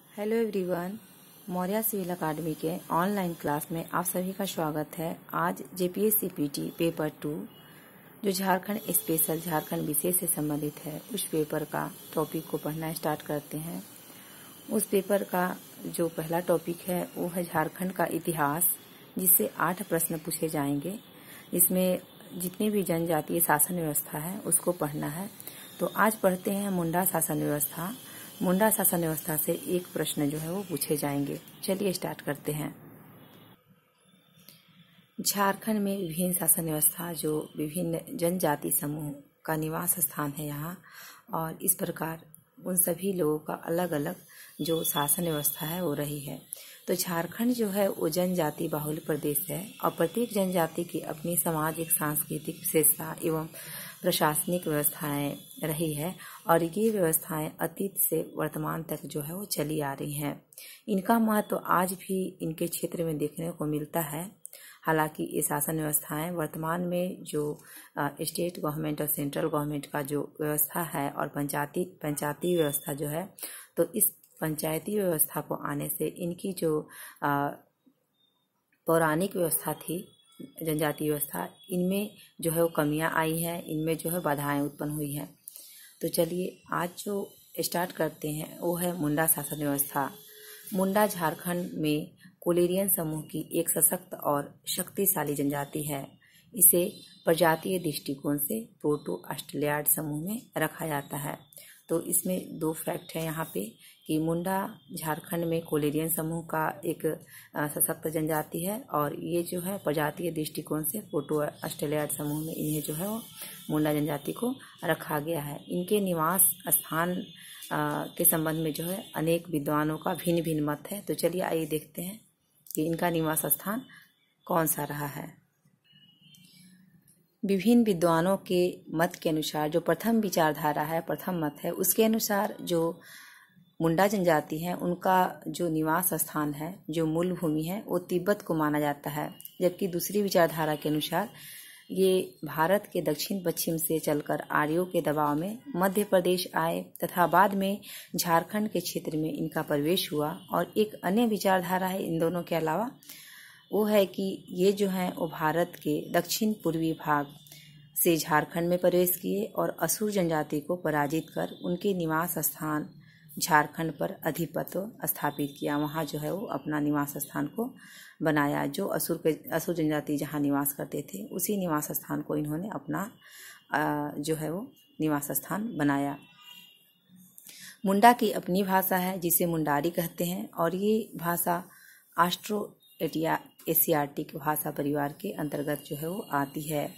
Hello everyone, Maurya civil अकादमी के online class में आप सभी का स्वागत है। आज जेपीएससी पीटी पेपर 2 जो झारखंड स्पेशल झारखंड विशेष से संबंधित है उस पेपर का टॉपिक को पढ़ना स्टार्ट करते हैं। उस पेपर का जो पहला टॉपिक है वो है झारखंड का इतिहास, जिससे 8 प्रश्न पूछे जाएंगे। इसमें जितनी भी जनजातीय शासन व्यवस्था है उसको पढ़ना है। तो आज पढ़ते हैं मुंडा शासन व्यवस्था। मुंडा शासन व्यवस्था से एक प्रश्न जो है वो पूछे जाएंगे। चलिए स्टार्ट करते हैं। झारखंड में विभिन्न शासन व्यवस्था जो विभिन्न जनजाति समूह का निवास स्थान है यहाँ, और इस प्रकार उन सभी लोगों का अलग अलग जो शासन व्यवस्था है वो रही है। तो झारखंड जो है वो जनजाति बाहुल प्रदेश है और प्रत्येक जनजाति की अपनी सामाजिक, सांस्कृतिक विशेषता एवं प्रशासनिक व्यवस्थाएं रही है, और ये व्यवस्थाएं अतीत से वर्तमान तक जो है वो चली आ रही हैं। इनका महत्व तो आज भी इनके क्षेत्र में देखने को मिलता है। हालांकि ये शासन व्यवस्थाएं वर्तमान में जो स्टेट गवर्नमेंट और सेंट्रल गवर्नमेंट का जो व्यवस्था है और पंचायती व्यवस्था जो है, तो इस पंचायती व्यवस्था को आने से इनकी जो पौराणिक व्यवस्था थी, जनजाति व्यवस्था, इनमें जो है वो कमियां आई हैं, इनमें जो है बाधाएं उत्पन्न हुई हैं। तो चलिए आज जो स्टार्ट करते हैं वो है मुंडा शासन व्यवस्था। मुंडा झारखंड में कोलेरियन समूह की एक सशक्त और शक्तिशाली जनजाति है। इसे प्रजातीय दृष्टिकोण से प्रोटो ऑस्ट्रेलियाड समूह में रखा जाता है। तो इसमें 2 फैक्ट है यहाँ पे कि मुंडा झारखंड में कोलेरियन समूह का एक सशक्त जनजाति है, और ये जो है प्रजातीय दृष्टिकोण से प्रोटो ऑस्ट्रेलियाड समूह में इन्हें जो है वो मुंडा जनजाति को रखा गया है। इनके निवास स्थान के संबंध में जो है अनेक विद्वानों का भिन्न भिन्न मत है। तो चलिए आइए देखते हैं कि इनका निवास स्थान कौन सा रहा है। विभिन्न विद्वानों के मत के अनुसार जो प्रथम विचारधारा है, प्रथम मत है, उसके अनुसार जो मुंडा जनजाति है उनका जो निवास स्थान है, जो मूल भूमि है, वो तिब्बत को माना जाता है। जबकि दूसरी विचारधारा के अनुसार ये भारत के दक्षिण पश्चिम से चलकर आर्यों के दबाव में मध्य प्रदेश आए तथा बाद में झारखंड के क्षेत्र में इनका प्रवेश हुआ। और एक अन्य विचारधारा है इन दोनों के अलावा, वो है कि ये जो है वो भारत के दक्षिण पूर्वी भाग से झारखंड में प्रवेश किए और असुर जनजाति को पराजित कर उनके निवास स्थान झारखंड पर अधिपत्य स्थापित किया। वहाँ जो है वो अपना निवास स्थान को बनाया। जो असुर जनजाति जहाँ निवास करते थे उसी निवास स्थान को इन्होंने अपना जो है वो निवास स्थान बनाया। मुंडा की अपनी भाषा है जिसे मुंडारी कहते हैं, और ये भाषा ऑस्ट्रो एशियाटिक भाषा परिवार के अंतर्गत जो है वो आती है।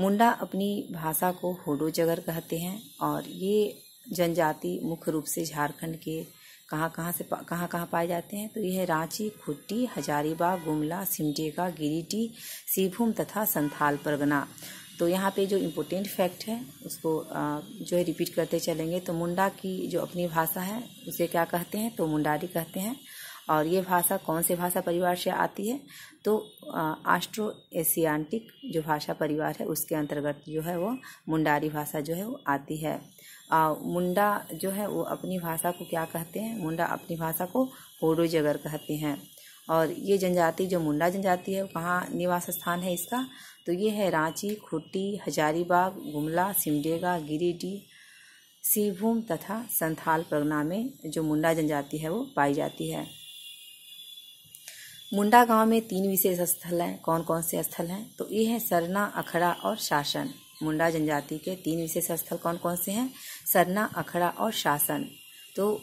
मुंडा अपनी भाषा को होडो जगर कहते हैं, और ये जनजाति मुख्य रूप से झारखंड के कहाँ पाए जाते हैं। तो ये है रांची, खुट्टी, हजारीबाग, गुमला, सिमडेगा, गिरिडीह, सिंहभूम तथा संथाल परगना। तो यहाँ पे जो इम्पोर्टेंट फैक्ट है उसको जो है रिपीट करते चलेंगे। तो मुंडा की जो अपनी भाषा है उसे क्या कहते हैं, तो मुंडारी कहते हैं। और ये भाषा कौन से भाषा परिवार से आती है, तो ऑस्ट्रो एशियाटिक जो भाषा परिवार है उसके अंतर्गत जो है वो मुंडारी भाषा जो है वो आती है। मुंडा जो है वो अपनी भाषा को क्या कहते हैं, मुंडा अपनी भाषा को होडो जगर कहते हैं। और ये जनजाति जो मुंडा जनजाति है वो कहाँ निवास स्थान है इसका, तो ये है रांची, खुट्टी, हजारीबाग, गुमला, सिमडेगा, गिरिडीह, सिंहभूम तथा संथाल परगना में जो मुंडा जनजाति है वो पाई जाती है। मुंडा गांव में 3 विशेष स्थल हैं। कौन कौन से स्थल हैं, तो ये है सरना, अखड़ा और शासन। मुंडा जनजाति के 3 विशेष स्थल कौन कौन से हैं, सरना, अखड़ा और शासन। तो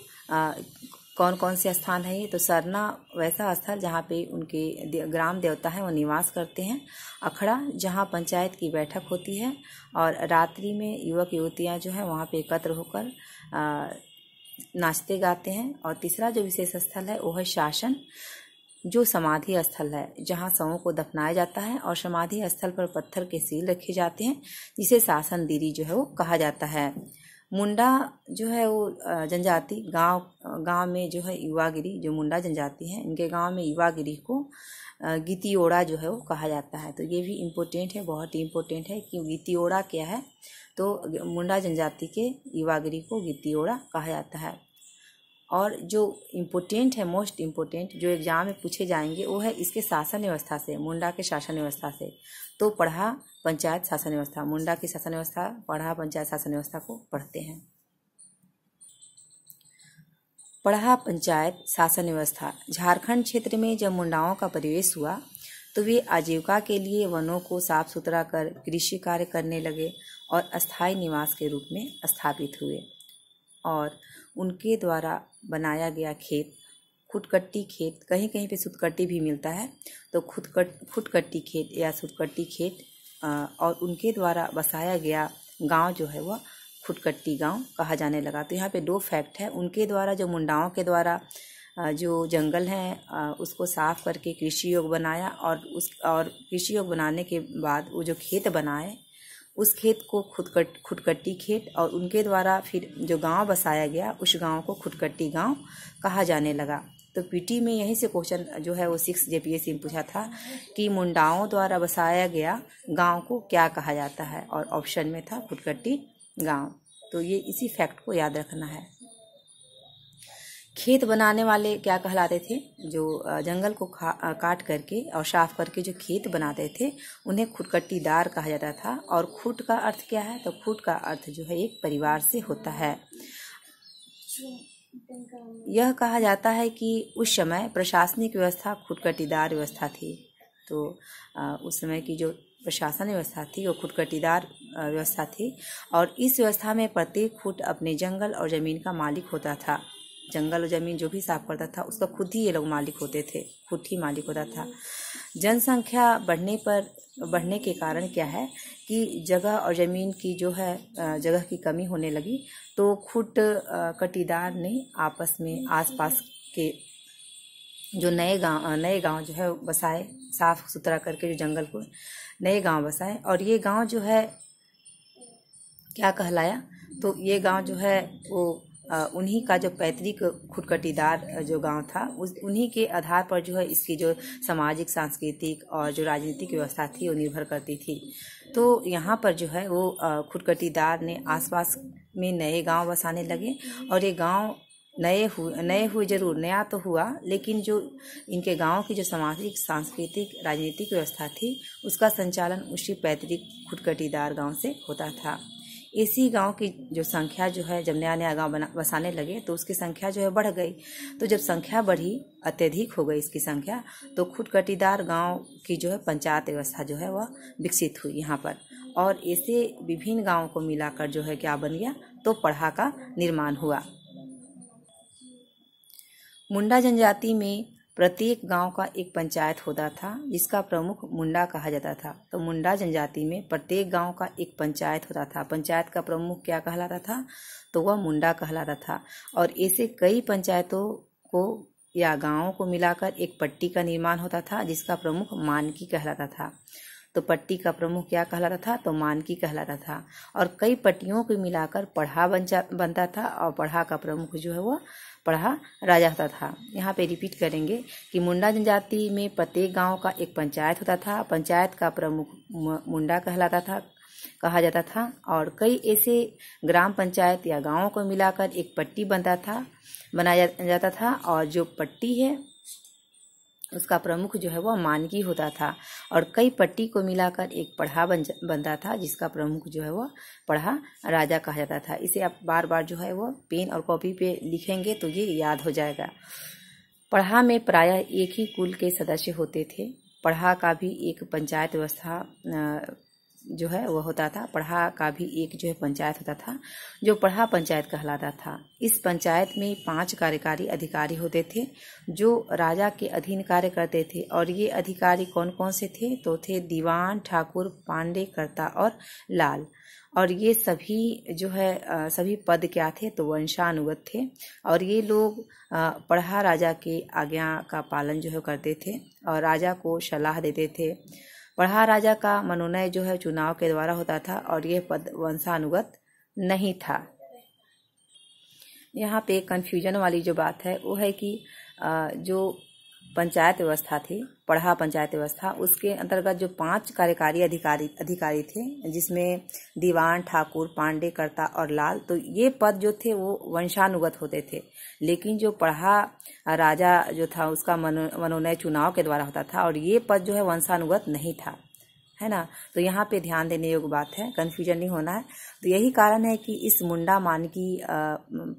कौन कौन से स्थान है ये, तो सरना वैसा स्थल जहाँ पे उनके ग्राम देवता हैं वो निवास करते हैं। अखड़ा जहाँ पंचायत की बैठक होती है और रात्रि में युवक युवतियाँ जो है वहाँ पे एकत्र होकर नाचते गाते हैं। और तीसरा जो विशेष स्थल है वो है शासन, जो समाधि स्थल है जहाँ शवों को दफनाया जाता है और समाधि स्थल पर पत्थर के सील रखे जाते हैं, जिसे शासन दीरी जो है वो कहा जाता है। मुंडा जो है वो जनजाति गांव में जो है युवागिरी, जो मुंडा जनजाति है इनके गांव में युवागिरी को गितियोड़ा जो है वो कहा जाता है। तो ये भी इम्पोर्टेंट है, बहुत ही इम्पोर्टेंट है कि गितियोड़ा क्या है, तो मुंडा जनजाति के युवागिरी को गितियोड़ा कहा जाता है। और जो इम्पोर्टेंट है, मोस्ट इम्पोर्टेंट जो एग्जाम में पूछे जाएंगे वो है इसके शासन व्यवस्था से, मुंडा के शासन व्यवस्था से। तो पढ़ा पंचायत शासन व्यवस्था, मुंडा की शासन व्यवस्था, पढ़ा पंचायत शासन व्यवस्था को पढ़ते हैं। पढ़ा पंचायत शासन व्यवस्था। झारखंड क्षेत्र में जब मुंडाओं का प्रवेश हुआ तो वे आजीविका के लिए वनों को साफ सुथरा कर कृषि कार्य करने लगे और अस्थायी निवास के रूप में स्थापित हुए। और उनके द्वारा बनाया गया खेत, खुटकट्टी खेत, कहीं कहीं पे सुतकट्टी भी मिलता है, तो खुटकट्टी खेत या सुतकट्टी खेत, और उनके द्वारा बसाया गया गांव जो है वह खुटकट्टी गांव कहा जाने लगा। तो यहाँ पे दो फैक्ट है, उनके द्वारा जो मुंडाओं के द्वारा जो जंगल हैं उसको साफ करके कृषि योग्य बनाया, और कृषि योग्य बनाने के बाद वो जो खेत बनाए उस खेत को खुटकट्टी खेत, और उनके द्वारा फिर जो गांव बसाया गया उस गांव को खुटकट्टी गांव कहा जाने लगा। तो पीटी में यहीं से क्वेश्चन जो है वो 6 JPSC में पूछा था कि मुंडाओं द्वारा बसाया गया गांव को क्या कहा जाता है, और ऑप्शन में था खुटकट्टी गांव। तो ये इसी फैक्ट को याद रखना है। खेत बनाने वाले क्या कहलाते थे, जो जंगल को काट करके और साफ करके जो खेत बनाते थे उन्हें खुटकट्टीदार कहा जाता था। और खुट का अर्थ क्या है, तो खुट का अर्थ जो है एक परिवार से होता है। यह कहा जाता है कि उस समय प्रशासनिक व्यवस्था खुटकट्टीदार व्यवस्था थी। तो उस समय की जो प्रशासन व्यवस्था थी वो खुटकट्टीदार व्यवस्था थी, और इस व्यवस्था में प्रत्येक खुट अपने जंगल और जमीन का मालिक होता था। जंगल और जमीन जो भी साफ करता था उसका खुद ही ये लोग मालिक होते थे, खुद ही मालिक होता था। जनसंख्या बढ़ने के कारण क्या है कि जगह और ज़मीन की जो है जगह की कमी होने लगी, तो खुटकट्टीदार ने आपस में आसपास के जो नए गांव जो है बसाए, साफ सुथरा करके जो जंगल को नए गांव बसाए। और ये गांव जो है क्या कहलाया, तो ये गांव जो है वो उन्हीं का जो पैतृक खुटकट्टीदार जो गांव था उन्हीं के आधार पर जो है इसकी जो सामाजिक, सांस्कृतिक और जो राजनीतिक व्यवस्था थी वो निर्भर करती थी। तो यहाँ पर जो है वो खुटकट्टीदार ने आसपास में नए गांव बसाने लगे, और ये गांव नए हुए जरूर, नया तो हुआ, लेकिन जो इनके गांव की जो सामाजिक, सांस्कृतिक, राजनीतिक व्यवस्था थी उसका संचालन उसी पैतृक खुटकट्टीदार गांव से होता था। इसी गांव की जो संख्या जो है, जब नया नया गांव बसाने लगे तो उसकी संख्या जो है बढ़ गई। तो जब संख्या बढ़ी, अत्यधिक हो गई इसकी संख्या, तो खुटकट्टीदार गांव की जो है पंचायत व्यवस्था जो है वह विकसित हुई यहाँ पर, और ऐसे विभिन्न गाँव को मिलाकर जो है क्या बन गया, तो पढ़ा का निर्माण हुआ। मुंडा जनजाति में प्रत्येक गांव का एक पंचायत होता था जिसका प्रमुख मुंडा कहा जाता था। तो मुंडा जनजाति में प्रत्येक गांव का एक पंचायत होता था। पंचायत का प्रमुख क्या कहलाता था, तो वह मुंडा कहलाता था। और ऐसे कई पंचायतों को या गांवों को मिलाकर एक पट्टी का निर्माण होता था जिसका प्रमुख मानकी कहलाता था। तो पट्टी का प्रमुख क्या कहलाता था, तो मानकी कहलाता था। और कई पट्टियों को मिलाकर पढ़ा बनता था, और पढ़ा का प्रमुख जो है वह पढ़ा राजा होता था। यहाँ पे रिपीट करेंगे कि मुंडा जनजाति में प्रत्येक गांव का एक पंचायत होता था। पंचायत का प्रमुख मुंडा कहा जाता था, और कई ऐसे ग्राम पंचायत या गांवों को मिलाकर एक पट्टी बनाया जाता था, और जो पट्टी है उसका प्रमुख जो है वह मानकी होता था। और कई पट्टी को मिलाकर एक पढ़ा बनता था जिसका प्रमुख जो है वह पढ़ा राजा कहा जाता था। इसे आप बार बार जो है वह पेन और कॉपी पे लिखेंगे तो ये याद हो जाएगा। पढ़ा में प्रायः एक ही कुल के सदस्य होते थे। पढ़ा का भी एक पंचायत व्यवस्था जो है वह होता था। पढ़ा का भी एक जो है पंचायत होता था जो पढ़ा पंचायत कहलाता था। इस पंचायत में 5 कार्यकारी अधिकारी होते थे जो राजा के अधीन कार्य करते थे। और ये अधिकारी कौन कौन से थे, तो थे दीवान, ठाकुर, पांडे, कर्ता और लाल। और ये सभी जो है सभी पद क्या थे, तो वंशानुगत थे। और ये लोग पढ़ा राजा के आज्ञा का पालन जो है करते थे और राजा को सलाह देते थे। पढ़ा राजा का मनोनय जो है चुनाव के द्वारा होता था और यह पद वंशानुगत नहीं था। यहाँ पे कंफ्यूजन वाली जो बात है वो है कि जो पंचायत व्यवस्था थी, पढ़ा पंचायत व्यवस्था, उसके अंतर्गत जो 5 कार्यकारी अधिकारी थे, जिसमें दीवान, ठाकुर, पांडे, कर्ता और लाल, तो ये पद जो थे वो वंशानुगत होते थे। लेकिन जो पढ़ा राजा जो था उसका मनोनय चुनाव के द्वारा होता था, और ये पद जो है वंशानुगत नहीं था, है ना। तो यहाँ पे ध्यान देने योग्य बात है, कन्फ्यूजन नहीं होना है। तो यही कारण है कि इस मुंडा मानकी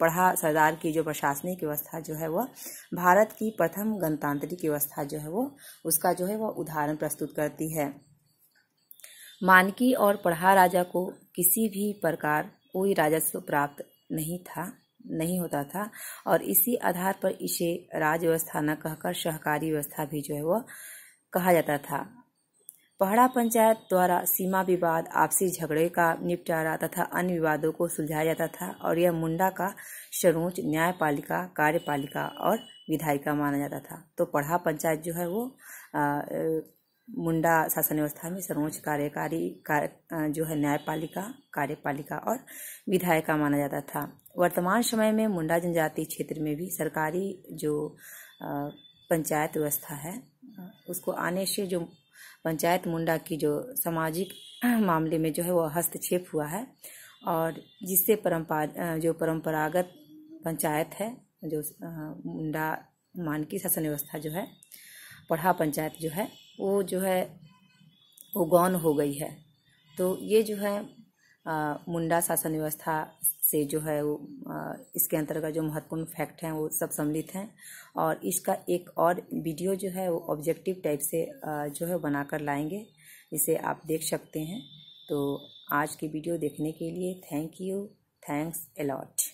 पढ़ा सरदार की जो प्रशासनिक व्यवस्था जो है वह भारत की प्रथम गणतांत्रिक व्यवस्था जो है वो उसका जो है वह उदाहरण प्रस्तुत करती है। मानकी और पढ़ा राजा को किसी भी प्रकार कोई राजस्व प्राप्त नहीं होता था, और इसी आधार पर इसे राज व्यवस्था न कहकर सहकारी व्यवस्था भी जो है वह कहा जाता था। पहड़ा पंचायत द्वारा सीमा विवाद, आपसी झगड़े का निपटारा तथा अन्य विवादों को सुलझाया जाता था, और यह मुंडा का सर्वोच्च न्यायपालिका, कार्यपालिका और विधायिका माना जाता था। तो पढ़ा पंचायत जो है वो मुंडा शासन व्यवस्था में सर्वोच्च जो है न्यायपालिका, कार्यपालिका और विधायिका माना जाता था। वर्तमान समय में मुंडा जनजाति क्षेत्र में भी सरकारी जो पंचायत व्यवस्था है उसको आने से जो पंचायत मुंडा की जो सामाजिक मामले में जो है वो हस्तक्षेप हुआ है, और जिससे परंपरागत पंचायत है जो मुंडा मानकी शासन व्यवस्था जो है, पढ़ा पंचायत जो है वो गौण हो गई है। तो ये जो है मुंडा शासन व्यवस्था से जो है वो इसके अंतर्गत जो महत्वपूर्ण फैक्ट हैं वो सब सम्मिलित हैं, और इसका एक और वीडियो जो है वो ऑब्जेक्टिव टाइप से जो है बनाकर लाएंगे, इसे आप देख सकते हैं। तो आज की वीडियो देखने के लिए thank you, thanks a lot.